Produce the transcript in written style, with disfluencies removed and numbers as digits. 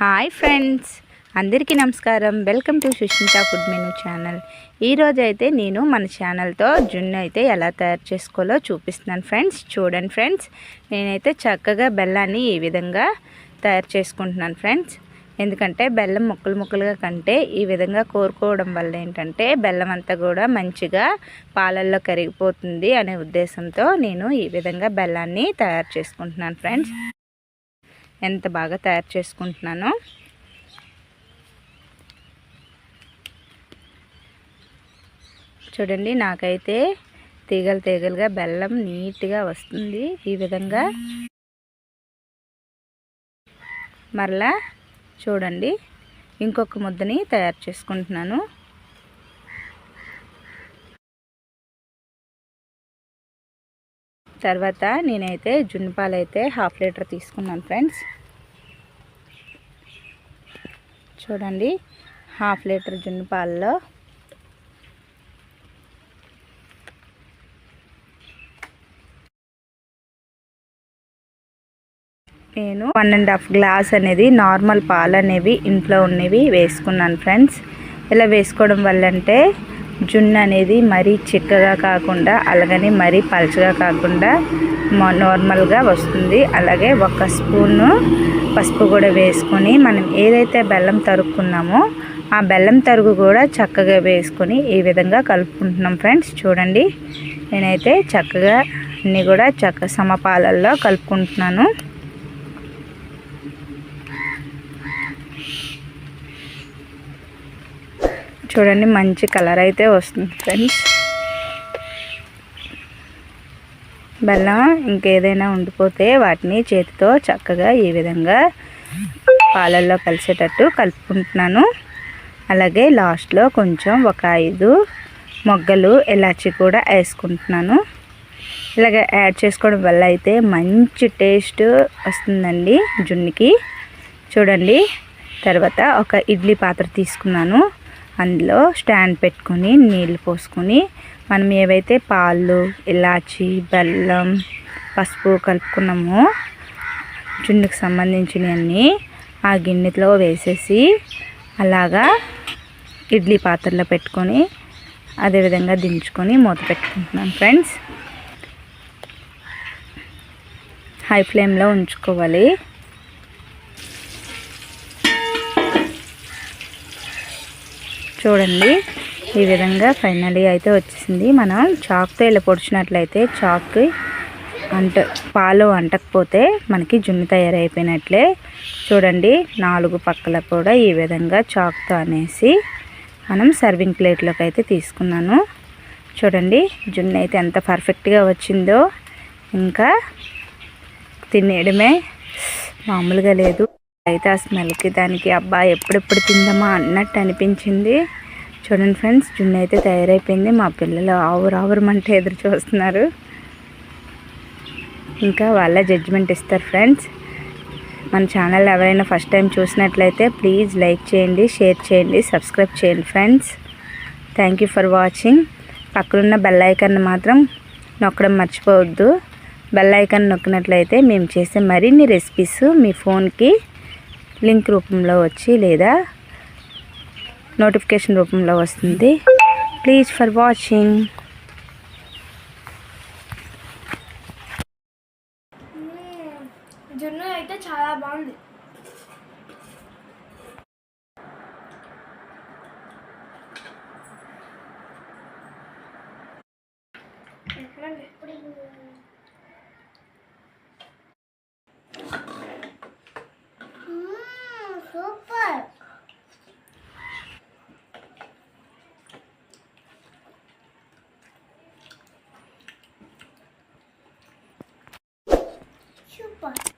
Hi friends, అందరికీ నమస్కారం. Welcome to Sushmita food menu channel. ఈరోజు అయితే నేను మన ఛానల్తో జున్ను అయితే ఎలా తయారు చేసుకోవాలో చూపిస్తున్నాను ఫ్రెండ్స్. చూడండి ఫ్రెండ్స్, నేనైతే చక్కగా బెల్లాన్ని ఈ విధంగా తయారు చేసుకుంటున్నాను ఫ్రెండ్స్. ఎందుకంటే బెల్లం ముక్కలు ముక్కలుగా కంటే ఈ విధంగా కోరుకోవడం వల్ల ఏంటంటే బెల్లం అంతా కూడా మంచిగా పాలల్లో కరిగిపోతుంది అనే ఉద్దేశంతో నేను ఈ విధంగా బెల్లాన్ని తయారు చేసుకుంటున్నాను ఫ్రెండ్స్. ఎంత బాగా తయారు చేసుకుంటున్నానో చూడండి. నాకైతే తీగలు తీగలుగా బెల్లం నీట్గా వస్తుంది. ఈ విధంగా మరలా చూడండి, ఇంకొక ముద్దని తయారు చేసుకుంటున్నాను. తర్వాత నేనైతే జున్ను పాలు అయితే 1/2 లీటర్ తీసుకున్నాను ఫ్రెండ్స్. చూడండి, 1/2 లీటర్ జున్ను పాలలో నేను 1.5 గ్లాస్ అనేది నార్మల్ పాలు అనేవి ఇంట్లో ఉన్నవి వేసుకున్నాను ఫ్రెండ్స్. ఇలా వేసుకోవడం వల్ల అంటే జున్ను అనేది మరీ చిక్కగా కాకుండా అలాగని మరీ పలచగా కాకుండా నార్మల్గా వస్తుంది. అలాగే 1 స్పూను పసుపు కూడా వేసుకొని మనం ఏదైతే బెల్లం తరుక్కున్నామో ఆ బెల్లం తరుగు కూడా చక్కగా వేసుకొని ఈ విధంగా కలుపుకుంటున్నాం ఫ్రెండ్స్. చూడండి, నేనైతే చక్కగా అన్నీ కూడా సమపాలల్లో కలుపుకుంటున్నాను. చూడండి, మంచి కలర్ అయితే వస్తుంది ఫ్రెండ్స్. బెల్లం ఇంకేదైనా ఉండిపోతే వాటిని చేతితో చక్కగా ఈ విధంగా పాలల్లో కలిసేటట్టు కలుపుకుంటున్నాను. అలాగే లాస్ట్లో కొంచెం ఒక 5 మొగ్గలు ఇలాచి కూడా వేసుకుంటున్నాను. ఇలాగ యాడ్ చేసుకోవడం వల్ల అయితే మంచి టేస్ట్ వస్తుందండి జున్నుకి. చూడండి, తర్వాత ఒక ఇడ్లీ పాత్ర తీసుకున్నాను. అందులో స్టాండ్ పెట్టుకొని నీళ్ళు పోసుకొని మనం ఏవైతే పాలు ఇలాచి బెల్లం పసుపు కలుపుకున్నామో జున్నుకి సంబంధించినవన్నీ ఆ గిన్నెలో వేసేసి అలాగా ఇడ్లీ పాత్రలో పెట్టుకొని అదేవిధంగా దించుకొని మూత పెట్టుకుంటున్నాను ఫ్రెండ్స్. హై ఫ్లేమ్లో ఉంచుకోవాలి. చూడండి, ఈ విధంగా ఫైనలీ అయితే వచ్చేసింది. మనం చాక్తో ఇలా పొడిచినట్లయితే చాక్కి పాలు అంటకపోతే మనకి జున్ను తయారైపోయినట్లే. చూడండి, 4 పక్కల కూడా ఈ విధంగా చాక్తో అనేసి మనం సర్వింగ్ ప్లేట్లోకి అయితే తీసుకున్నాను. చూడండి, జున్ను అయితే ఎంత పర్ఫెక్ట్గా వచ్చిందో. ఇంకా తినేయడమే, మామూలుగా లేదు. అయితే ఆ స్మెల్కి దానికి అబ్బా ఎప్పుడెప్పుడు తిందామా అన్నట్టు అనిపించింది. చూడండి ఫ్రెండ్స్, జున్ను అయితే తయారైపోయింది. మా పిల్లలు ఆవురావురమంటే ఎదురు చూస్తున్నారు. ఇంకా వాళ్ళ జడ్జిమెంట్ ఇస్తారు ఫ్రెండ్స్. మన ఛానల్ ఎవరైనా ఫస్ట్ టైం చూసినట్లయితే ప్లీజ్ లైక్ చేయండి, షేర్ చేయండి, సబ్స్క్రైబ్ చేయండి friends. Thank you for watching. పక్కనున్న బెల్ ఐకాన్ మాత్రం నొక్కడం మర్చిపోవద్దు. బెల్ ఐకాన్ నొక్కినట్లయితే మేము చేసే మరిన్ని రెసిపీస్ మీ ఫోన్కి లింక్ రూపంలో వచ్చి లేదా నోటిఫికేషన్ రూపంలో వస్తుంది. Please for watching. జున్ను అయితే చాలా బాగుంది. సూపర్. Super.